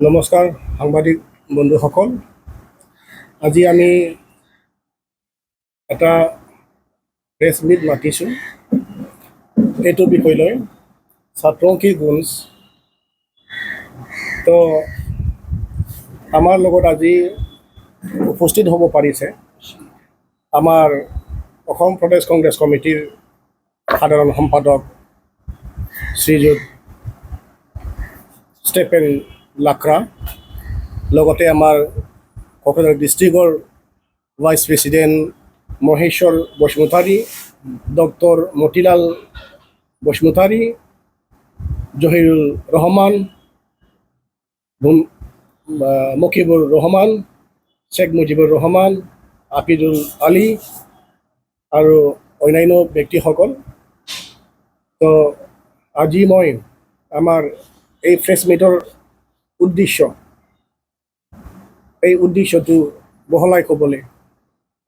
নমস্কাৰ সাংবাদিক বন্ধুসকল। আজি আমি এটা প্ৰেছ মিট মাতিছোঁ। এইটো বিষয় লৈ ছাত্रों की गूंज। তো আমাৰ লগত আজি উপস্থিত হ'ব পাৰিছে আমাৰ অসম প্ৰদেশ কংগ্ৰেছ কমিটিৰ সাধাৰণ সম্পাদক শ্ৰীযুত ষ্টেফেন লাক্ৰা, লগতে আমাৰ কোকৰাঝাৰ ডিষ্ট্ৰিক্টৰ vice president Maheswar Basumatary, doctor Motilal Basumatary, Jahirul Rahman, Mokibur Rahman, Sheikh Mujibur Rahman, Afidul Ali আৰু অন্যান্য ব্যক্তিসকল। তো আজি মই আমাৰ এই প্ৰেছ মিটৰ উদ্দেশ্যটো বহলাই ক'বলৈ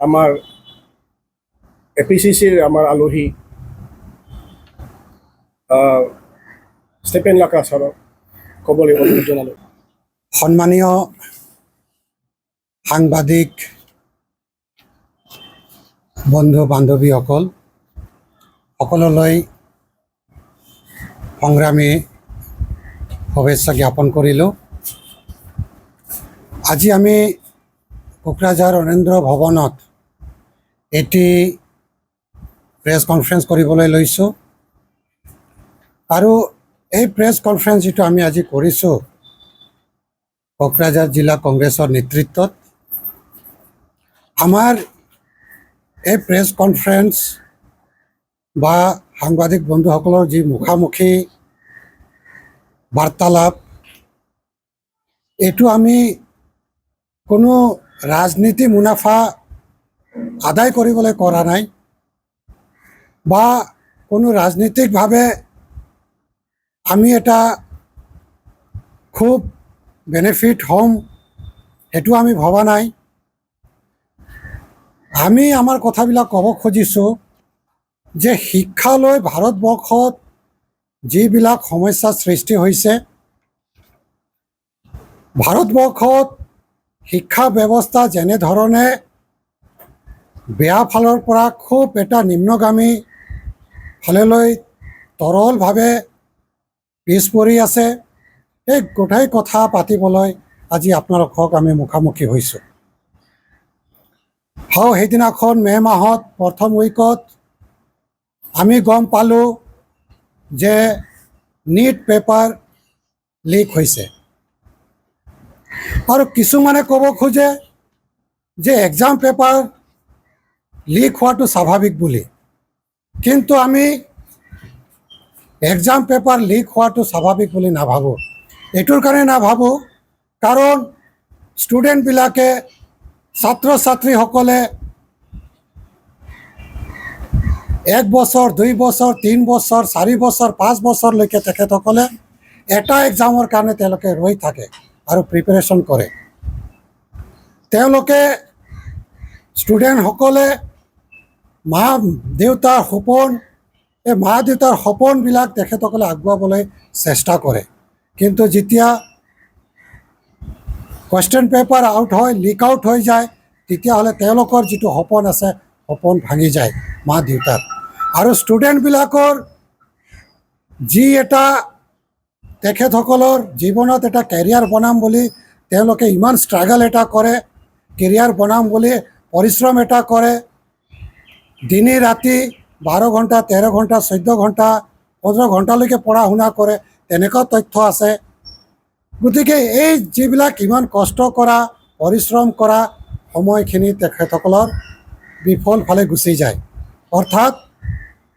আমাৰ APCCৰ আমাৰ আলহী ষ্টেফেন লাক্ৰা ছাৰক ক'বলৈ অনুৰোধ জনালোঁ। সন্মানীয় সাংবাদিক বন্ধু বান্ধৱীসকল, সকলোলৈ সংগ্ৰামী শুভেচ্ছা জ্ঞাপন কৰিলোঁ। আজি আমি কোকৰাঝাৰ অনিন্দ্ৰ ভৱনত এটি প্ৰেছ কনফাৰেন্স কৰিবলৈ লৈছোঁ আৰু এই প্ৰেছ কনফাৰেন্স যিটো আমি আজি কৰিছোঁ কোকৰাঝাৰ জিলা কংগ্ৰেছৰ নেতৃত্বত, আমাৰ এই প্ৰেছ কনফাৰেন্স বা সাংবাদিক বন্ধুসকলৰ যি মুখামুখি বাৰ্তালাপ, এইটো আমি কোনো ৰাজনীতি মুনাফা আদায় কৰিবলৈ কৰা নাই বা কোনো ৰাজনীতিকভাৱে আমি এটা খুব বেনিফিট হ'ম সেইটো আমি ভবা নাই। আমি আমাৰ কথাবিলাক ক'ব খুজিছোঁ যে শিক্ষালৈ ভাৰতবৰ্ষত যিবিলাক সমস্যাৰ সৃষ্টি হৈছে, ভাৰতবৰ্ষত শিক্ষা ব্যৱস্থা যেনেধৰণে বেয়া ফালৰ পৰা খুব এটা নিম্নগামী ফাললৈ তৰলভাৱে পিছ পৰি আছে, এই গোটেই কথা পাতিবলৈ আজি আপোনালোকক আমি মুখামুখি হৈছোঁ। সেইদিনাখন মে' মাহত প্ৰথম উইকত আমি গম পালোঁ যে নীট পেপাৰ লিক হৈছে আৰু কিছুমানে ক'ব খোজে যে এক্সাম পেপাৰ লিক হোৱাটো স্বাভাৱিক বুলি, কিন্তু আমি এক্সাম পেপাৰ লিক হোৱাটো স্বাভাৱিক বুলি নাভাবোঁ। এইটোৰ কাৰণে নাভাবোঁ কাৰণ ষ্টুডেণ্টবিলাকে, ছাত্ৰ ছাত্ৰীসকলে 1 বছৰ, 2 বছৰ, 3 বছৰ, 4 বছৰ, 5 বছৰলৈকে তেখেতসকলে এটা এক্সামৰ কাৰণে তেওঁলোকে ৰৈ থাকে আৰু প্ৰিপেৰেশ্যন কৰে। তেওঁলোকে ষ্টুডেণ্টসকলে মা দেউতাৰ সপোনবিলাক তেখেতসকলে আগুৱাবলৈ চেষ্টা কৰে, কিন্তু যেতিয়া কুৱেশ্যন পেপাৰ আউট হয়, লিক আউট হৈ যায়, তেতিয়াহ'লে তেওঁলোকৰ যিটো সপোন আছে সপোন ভাঙি যায় মা দেউতাৰ। আৰু ষ্টুডেণ্টবিলাকৰ যি এটা তেখেতসকলৰ জীৱনত এটা কেৰিয়াৰ বনাম বুলি তেওঁলোকে ইমান ষ্ট্ৰাগল এটা কৰে, কেৰিয়াৰ বনাম বুলি পৰিশ্ৰম এটা কৰে, দিনে ৰাতি 12 ঘণ্টা, 13 ঘণ্টা, 14 ঘণ্টা, 15 ঘণ্টালৈকে পঢ়া শুনা কৰে, তেনেকুৱা তথ্য আছে। গতিকে এই যিবিলাক ইমান কষ্ট কৰা, পৰিশ্ৰম কৰা সময়খিনি তেখেতসকলৰ বিফল ফালে গুচি যায়, অৰ্থাৎ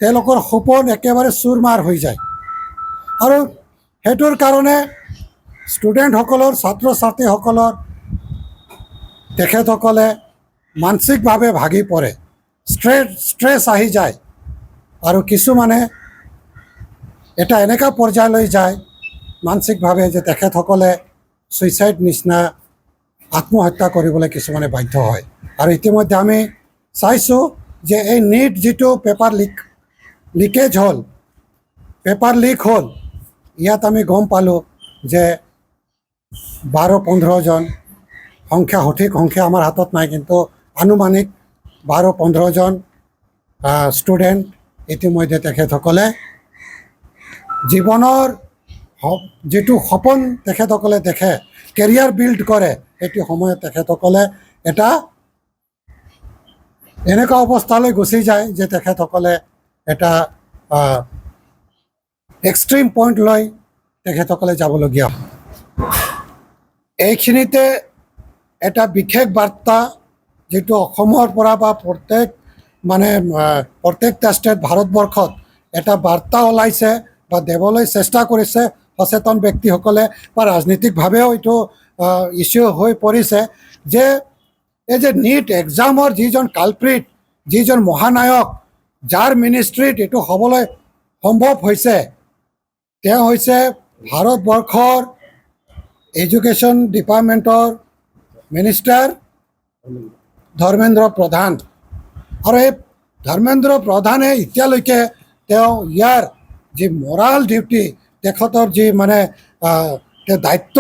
তেওঁলোকৰ সপোন একেবাৰে চুৰমাৰ হৈ যায়। আৰু সেইটোৰ কাৰণে ষ্টুডেণ্টসকলৰ, ছাত্ৰ ছাত্ৰীসকলৰ তেখেতসকলে মানসিকভাৱে ভাগি পৰে, ষ্ট্ৰেছ আহি যায় আৰু কিছুমানে এটা এনেকুৱা পৰ্যায়লৈ যায় মানসিকভাৱে যে তেখেতসকলে ছুইচাইড নিচিনা আত্মহত্যা কৰিবলৈ কিছুমানে বাধ্য হয়। আৰু ইতিমধ্যে আমি চাইছোঁ যে এই নীট যিটো পেপাৰ লিক হ'ল, ইয়াত আমি গম পালোঁ যে 12-15জন সংখ্যা সঠিক সংখ্যা আমাৰ হাতত নাই, কিন্তু আনুমানিক 12-15জন ষ্টুডেণ্ট ইতিমধ্যে তেখেতসকলে জীৱনৰ যিটো সপোন তেখেতসকলে দেখে, কেৰিয়াৰ বিল্ড কৰে, সেইটো সময়ত তেখেতসকলে এটা এনেকুৱা অৱস্থালৈ গুচি যায় যে তেখেতসকলে এটা এক্সট্ৰিম পইণ্ট লৈ তেখেতসকলে যাবলগীয়া হয়। এইখিনিতে এটা বিশেষ বাৰ্তা যিটো অসমৰ পৰা বা প্ৰত্যেকটা ষ্টেট ভাৰতবৰ্ষত এটা বাৰ্তা ওলাইছে বা দেবলৈ চেষ্টা কৰিছে সচেতন ব্যক্তিসকলে, বা ৰাজনীতিকভাৱেও এইটো ইছ্যু হৈ পৰিছে যে এই যে নিট এক্সামৰ যিজন কালপ্ৰিট, যিজন মহানায়ক, যাৰ মিনিষ্ট্ৰীত এইটো হ'বলৈ সম্ভৱ হৈছে, তেওঁ হৈছে ভাৰতবৰ্ষৰ এডুকেশ্যন ডিপাৰ্টমেণ্টৰ মিনিষ্টাৰ ধৰ্মেন্দ্ৰ প্ৰধান। আৰু এই ধৰ্মেন্দ্ৰ প্ৰধানে এতিয়ালৈকে তেওঁ ইয়াৰ যি মৰাল ডিউটি, তেখেতৰ যি তেওঁ দায়িত্ব,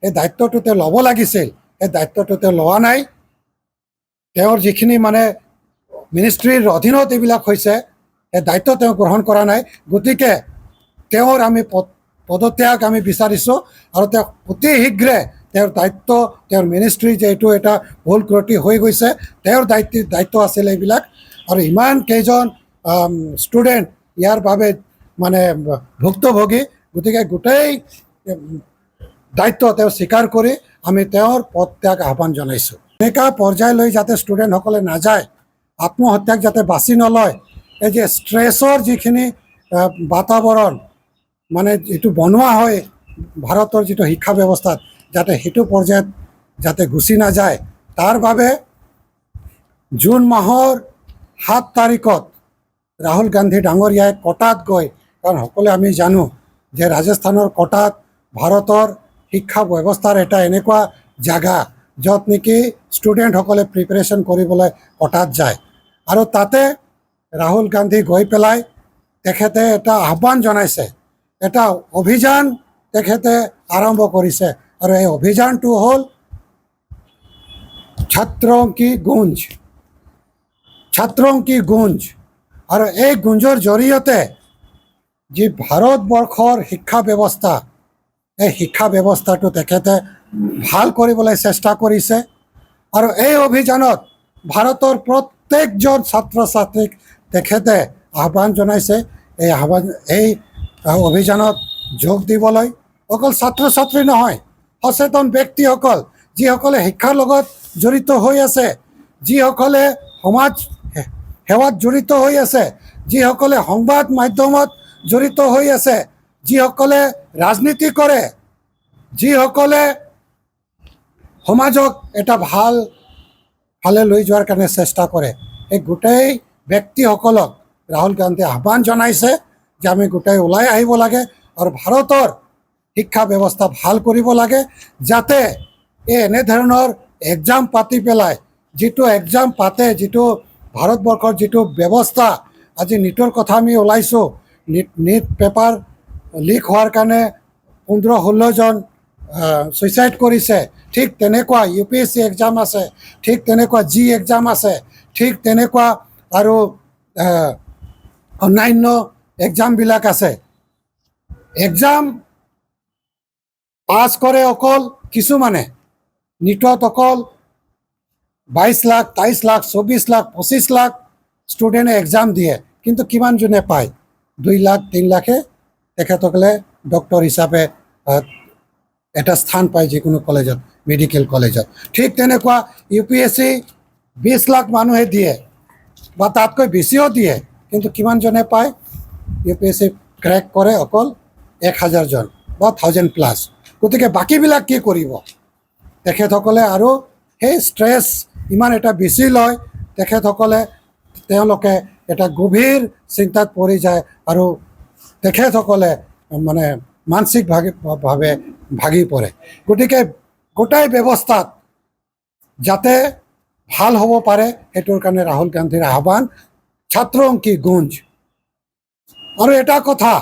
এই দায়িত্বটো তেওঁ ল'ব লাগিছিল, এই দায়িত্বটো তেওঁ লোৱা নাই। তেওঁৰ যিখিনি মিনিষ্ট্ৰীৰ অধীনত এইবিলাক হৈছে, এই দায়িত্ব তেওঁ গ্ৰহণ কৰা নাই। গতিকে তেওঁৰ আমি পদত্যাগ আমি বিচাৰিছোঁ, আৰু তেওঁ অতি শীঘ্ৰে তেওঁৰ দায়িত্ব, তেওঁৰ মিনিষ্ট্ৰী যে এইটো এটা ভুল ক্ৰটি হৈ গৈছে, তেওঁৰ দায়িত্ব আছিলে এইবিলাক। আৰু ইমান কেইজন ষ্টুডেণ্ট ইয়াৰ বাবে ভুক্তভোগী, গতিকে গোটেই দায়িত্ব তেওঁ স্বীকাৰ কৰি আমি তেওঁৰ পদত্যাগ আহ্বান জনাইছোঁ। এনেকুৱা পৰ্যায়লৈ যাতে ষ্টুডেণ্টসকলে নাযায়, আত্মহত্যাক যাতে বাছি নলয়, এই যে ষ্ট্ৰেছৰ যিখিনি বাতাবৰণ যিটো বনোৱা হয় ভাৰতৰ যিটো শিক্ষা ব্যৱস্থাত, যাতে সেইটো পৰ্যায়ত যাতে গুচি নাযায়, তাৰ বাবে জুন মাহৰ 7 তাৰিখত ৰাহুল গান্ধী ডাঙৰীয়াই কটাত গৈ, কাৰণ সকলোৱে আমি জানো যে ৰাজস্থানৰ কটাত ভাৰতৰ শিক্ষা ব্যৱস্থাৰ এটা এনেকুৱা জাগা য'ত নেকি ষ্টুডেণ্টসকলে প্ৰিপেৰেশ্যন কৰিবলৈ কটাত যায়। আৰু তাতে ৰাহুল গান্ধী গৈ পেলাই তেখেতে এটা আহ্বান জনাইছে, এটা অভিযান তেখেতে আৰম্ভ কৰিছে, আৰু এই অভিযানটো হ'ল ছাত্ৰং কি গুঞ্জ, ছাত্ৰং কি গুঞ্জ। আৰু এই গুঞ্জৰ জৰিয়তে যি ভাৰতবৰ্ষৰ শিক্ষা ব্যৱস্থা, এই শিক্ষা ব্যৱস্থাটো তেখেতে ভাল কৰিবলৈ চেষ্টা কৰিছে। আৰু এই অভিযানত ভাৰতৰ প্ৰত্যেকজন ছাত্ৰ ছাত্ৰীক তেখেতে আহ্বান জনাইছে এই অভিযানত যোগ দিবলৈ। অকল ছাত্ৰ ছাত্ৰী নহয়, সচেতন ব্যক্তিসকল, যিসকলে শিক্ষাৰ লগত জড়িত হৈ আছে, যিসকলে সমাজ সেৱাত জড়িত হৈ আছে, যিসকলে সংবাদ মাধ্যমত জড়িত হৈ আছে, যিসকলে ৰাজনীতি কৰে, যিসকলে সমাজক এটা ভাল ফালে লৈ যোৱাৰ কাৰণে চেষ্টা কৰে, এই গোটেই ব্যক্তিসকলক ৰাহুল গান্ধীয়ে আহ্বান জনাইছে যে আমি গোটেই ওলাই আহিব লাগে আৰু ভাৰতৰ শিক্ষা ব্যৱস্থা ভাল কৰিব লাগে, যাতে এনেধৰণৰ এক্সাম পাতি পেলাই, যিটো এক্সাম পাতে, যিটো ভাৰতবৰ্ষৰ যিটো ব্যৱস্থা, আজি নিটৰ কথা আমি ওলাইছোঁ, নিট পেপাৰ লিক হোৱাৰ কাৰণে 15-16 জন ছুইচাইড কৰিছে। ঠিক তেনেকুৱা UPSC এক্সাম আছে, ঠিক তেনেকুৱা জি এক্সাম আছে, ঠিক তেনেকুৱা আৰু অন্যান্য এক্সামবিলাক আছে। এক্সাম পাছ কৰে অকল কিছুমানে, নিটত অকল 22 লাখ, 23 লাখ, 24 লাখ, 25 লাখ ষ্টুডেণ্টে এক্সাম দিয়ে, কিন্তু কিমানজনে পায়? 2 লাখ, 3 লাখে তেখেতসকলে ডক্টৰ হিচাপে এটা স্থান পায় যিকোনো কলেজত, মেডিকেল কলেজত। ঠিক তেনেকুৱা UPSC 20 লাখ মানুহে দিয়ে বা তাতকৈ বেছিও দিয়ে, কিন্তু কিমানজনে পায়? UPSC ক্ৰেক কৰে অকল 1000 জন বা 1000+। গতিকে বাকীবিলাক কি কৰিব তেখেতসকলে? আৰু সেই ষ্ট্ৰেছ ইমান এটা বেছি লয়, তেওঁলোকে এটা গভীৰ চিন্তাত পৰি যায়, আৰু তেখেতসকলে মানসিকভাৱে ভাগি পৰে। গতিকে গোটেই ব্যৱস্থাত যাতে ভাল হ'ব পাৰে, সেইটোৰ কাৰণে ৰাহুল গান্ধীৰ আহ্বান, ছাত্ৰং কি গুঞ্জ। আৰু এটা কথা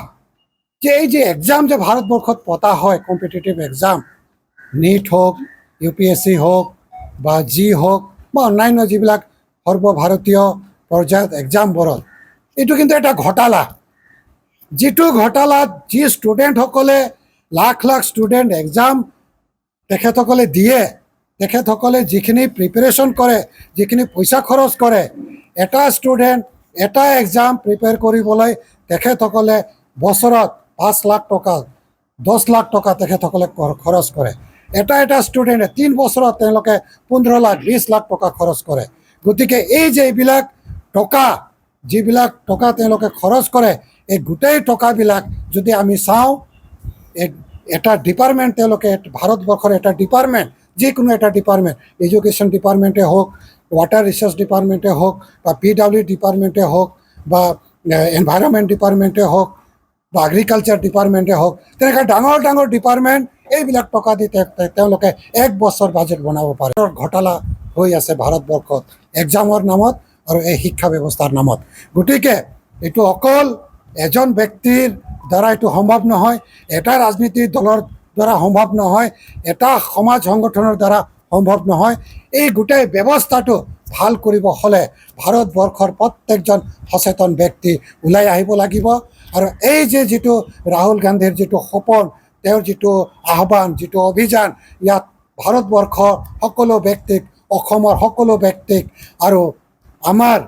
যে এই যে এক্সাম যে ভাৰতবৰ্ষত পতা হয়, কম্পিটিটিভ এক্সাম, নিট হওক UPSC হওক বা জি হওক বা অন্যান্য যিবিলাক সৰ্বভাৰতীয় পৰ্যায়ত এক্সামবোৰত এইটো কিন্তু এটা ঘোটালা, যিটো ঘোটালাত যি ষ্টুডেণ্টসকলে লাখ লাখ ষ্টুডেণ্ট এক্সাম তেখেতসকলে দিয়ে, তেখেতসকলে যিখিনি প্ৰিপেৰেশ্যন কৰে, যিখিনি পইচা খৰচ কৰে, এটা ষ্টুডেণ্ট এটা এক্সাম প্ৰিপেয়াৰ কৰিবলৈ তেখেতসকলে বছৰত 5 লাখ টকা 10 লাখ টকা তেখেতসকলে খৰচ কৰে। এটা ষ্টুডেণ্টে 3 বছৰত তেওঁলোকে 15 লাখ 20 লাখ টকা খৰচ কৰে। গতিকে এই যে এইবিলাক টকা, যিবিলাক টকা তেওঁলোকে খৰচ কৰে, এই গোটেই টকাবিলাক যদি আমি চাওঁ, এটা ডিপাৰ্টমেণ্ট তেওঁলোকে ভাৰতবৰ্ষৰ এটা ডিপাৰ্টমেণ্ট, যিকোনো এটা ডিপাৰ্টমেণ্ট, এডুকেশ্যন ডিপাৰ্টমেণ্টে হওক, ৱাটাৰ ৰিচাৰ্চ ডিপাৰ্টমেণ্টে হওক বা PW ডিপাৰ্টমেণ্টে হওক বা এনভাইৰনমেণ্ট ডিপাৰ্টমেণ্টে হওক বা এগ্ৰিকালচাৰ ডিপাৰ্টমেণ্টে হওক, তেনেকৈ ডাঙৰ ডাঙৰ ডিপাৰ্টমেণ্ট এইবিলাক টকা দি তেওঁলোকে 1 বছৰ বাজেট বনাব পাৰে। ঘোটালা হৈ আছে ভাৰতবৰ্ষত এক্সামৰ নামত আৰু এই শিক্ষা ব্যৱস্থাৰ নামত। গতিকে এইটো অকল এজন ব্যক্তিৰ দ্বাৰা এইটো সম্ভৱ নহয়, এটা ৰাজনীতিৰ দলৰ দ্বাৰা সম্ভৱ নহয়, এটা সমাজ সংগঠনৰ দ্বাৰা সম্ভৱ নহয়। এই গোটেই ব্যৱস্থাটো ভাল কৰিব হ'লে ভাৰতবৰ্ষৰ প্ৰত্যেকজন সচেতন ব্যক্তি ওলাই আহিব লাগিব। আৰু এই যে যিটো ৰাহুল গান্ধীৰ যিটো সপোন, তেওঁৰ যিটো আহ্বান, যিটো অভিযান, ইয়াত ভাৰতবৰ্ষৰ সকলো ব্যক্তিক, অসমৰ সকলো ব্যক্তিক আৰু আমাৰ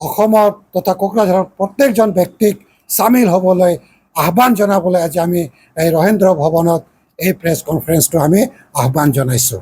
অসমৰ তথা কোকৰাঝাৰৰ প্ৰত্যেকজন ব্যক্তিক চামিল হ'বলৈ আহ্বান জনাবলৈ আজি আমি এই ৰহেন্দ্ৰ ভৱনত এই প্ৰেছ কনফাৰেন্সটো আমি আহ্বান জনাইছোঁ।